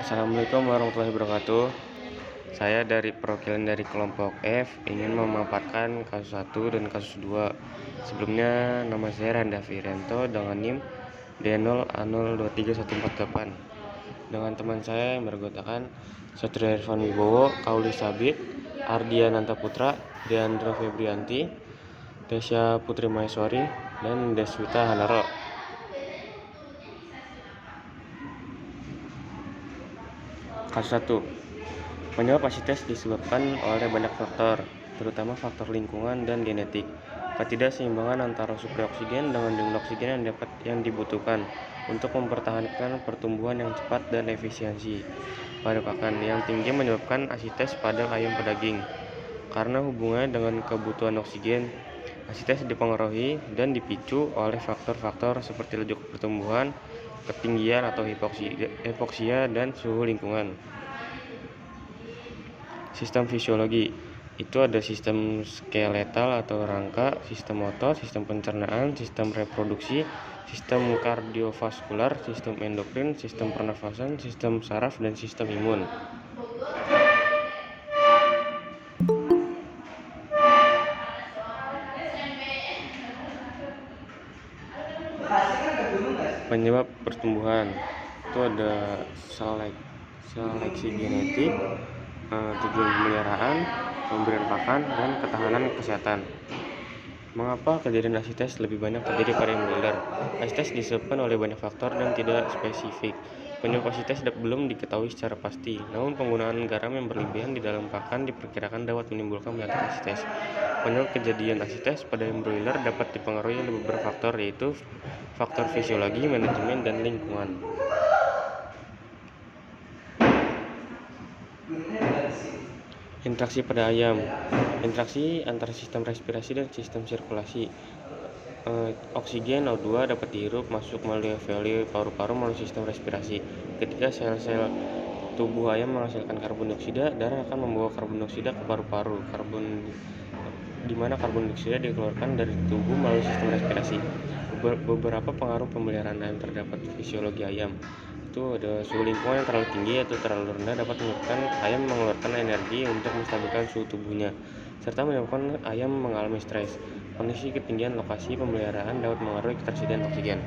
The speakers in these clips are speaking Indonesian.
Assalamualaikum warahmatullahi wabarakatuh. Saya dari perwakilan dari kelompok F ingin memaparkan kasus 1 dan kasus 2. Sebelumnya, nama saya Randa Firanto dengan NIM D0A0231448. Dengan teman saya yang beranggotakan Satria Irfan Wibowo, Kauli Sabit, Ardiananta Putra, Deandra Febrianti, Tesya Putri Maheswari, dan Deswita Hanaro. Kasus 1. Penyebab asites disebabkan oleh banyak faktor, terutama faktor lingkungan dan genetik. Ketidakseimbangan antara suplai oksigen dengan jumlah oksigen yang dibutuhkan untuk mempertahankan pertumbuhan yang cepat dan efisiensi pada pakan yang tinggi menyebabkan asites pada ayam pedaging. Karena hubungannya dengan kebutuhan oksigen, asites dipengaruhi dan dipicu oleh faktor-faktor seperti laju pertumbuhan, ketinggian atau hipoksia, dan suhu lingkungan. Sistem fisiologi itu ada sistem skeletal atau rangka, sistem otot, sistem pencernaan, sistem reproduksi, sistem kardiovaskular, sistem endokrin, sistem pernafasan, sistem saraf, dan sistem imun. Penyebab pertumbuhan itu ada seleksi genetik, tujuan pemeliharaan, pemberian pakan, dan ketahanan kesehatan. Mengapa kejadian asites lebih banyak terjadi pada broiler? Asites disebabkan oleh banyak faktor dan tidak spesifik. Penyebab asites belum diketahui secara pasti, namun penggunaan garam yang berlebihan di dalam pakan diperkirakan dapat menimbulkan penyakit asites. Penyebab kejadian asites pada broiler dapat dipengaruhi oleh beberapa faktor, yaitu faktor fisiologi, manajemen, dan lingkungan. Interaksi pada ayam. Interaksi antara sistem respirasi dan sistem sirkulasi. Oksigen O2 dapat dihirup masuk melalui alveoli paru-paru melalui sistem respirasi. Ketika sel-sel tubuh ayam menghasilkan karbon dioksida, darah akan membawa karbon dioksida ke paru-paru, di mana karbon dioksida dikeluarkan dari tubuh melalui sistem respirasi. Beberapa pengaruh pemeliharaan ayam terdapat fisiologi ayam. Itu ada suhu lingkungan yang terlalu tinggi atau terlalu rendah dapat menyebabkan ayam mengeluarkan energi untuk menstabilkan suhu tubuhnya, serta menyebabkan ayam mengalami stres. Kondisi ketinggian lokasi pemeliharaan dapat mengaruhi ketersediaan oksigen.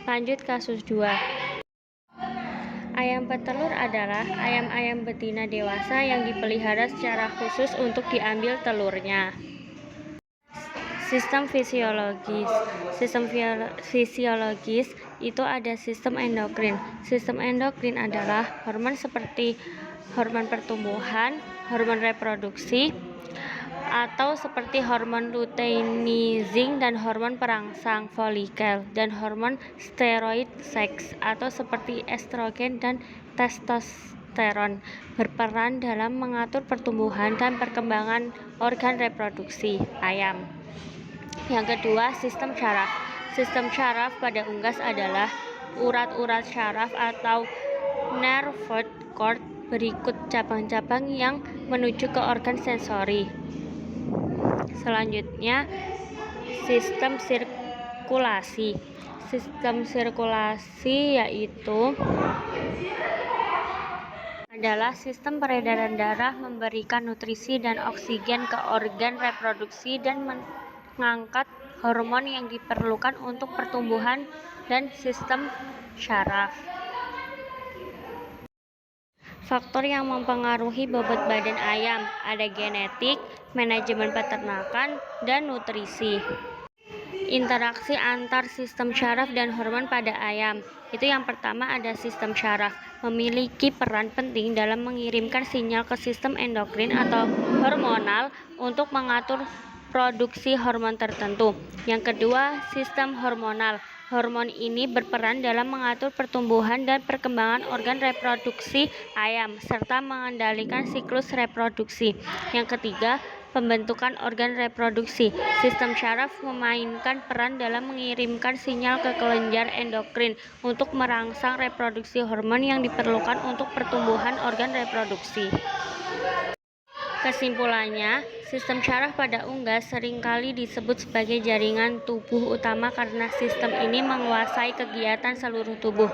Lanjut kasus 2. Ayam petelur adalah ayam-ayam betina dewasa yang dipelihara secara khusus untuk diambil telurnya. Sistem fisiologis. Sistem fisiologis itu ada sistem endokrin. Sistem endokrin adalah hormon seperti hormon pertumbuhan, hormon reproduksi, atau seperti hormon luteinizing dan hormon perangsang folikel, dan hormon steroid seks atau seperti estrogen dan testosteron berperan dalam mengatur pertumbuhan dan perkembangan organ reproduksi ayam. Yang kedua, sistem syaraf. Sistem syaraf pada unggas adalah urat-urat syaraf atau nerve cord berikut cabang-cabang yang menuju ke organ sensori. Selanjutnya, sistem sirkulasi. Sistem sirkulasi yaitu adalah sistem peredaran darah memberikan nutrisi dan oksigen ke organ reproduksi dan mengangkat hormon yang diperlukan untuk pertumbuhan dan sistem syaraf. Faktor yang mempengaruhi bobot badan ayam ada genetik, manajemen peternakan, dan nutrisi. Interaksi antar sistem syaraf dan hormon pada ayam. Itu yang pertama ada sistem syaraf, memiliki peran penting dalam mengirimkan sinyal ke sistem endokrin atau hormonal untuk mengatur produksi hormon tertentu. Yang kedua, sistem hormonal. Hormon ini berperan dalam mengatur pertumbuhan dan perkembangan organ reproduksi ayam, serta mengendalikan siklus reproduksi. Yang ketiga, pembentukan organ reproduksi. Sistem syaraf memainkan peran dalam mengirimkan sinyal ke kelenjar endokrin untuk merangsang reproduksi hormon yang diperlukan untuk pertumbuhan organ reproduksi. Kesimpulannya, sistem syaraf pada unggas seringkali disebut sebagai jaringan tubuh utama karena sistem ini menguasai kegiatan seluruh tubuh.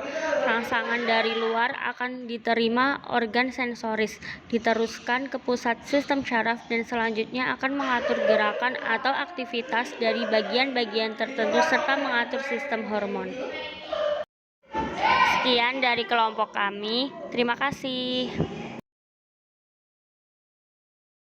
Rangsangan dari luar akan diterima organ sensoris, diteruskan ke pusat sistem syaraf dan selanjutnya akan mengatur gerakan atau aktivitas dari bagian-bagian tertentu serta mengatur sistem hormon. Sekian dari kelompok kami. Terima kasih.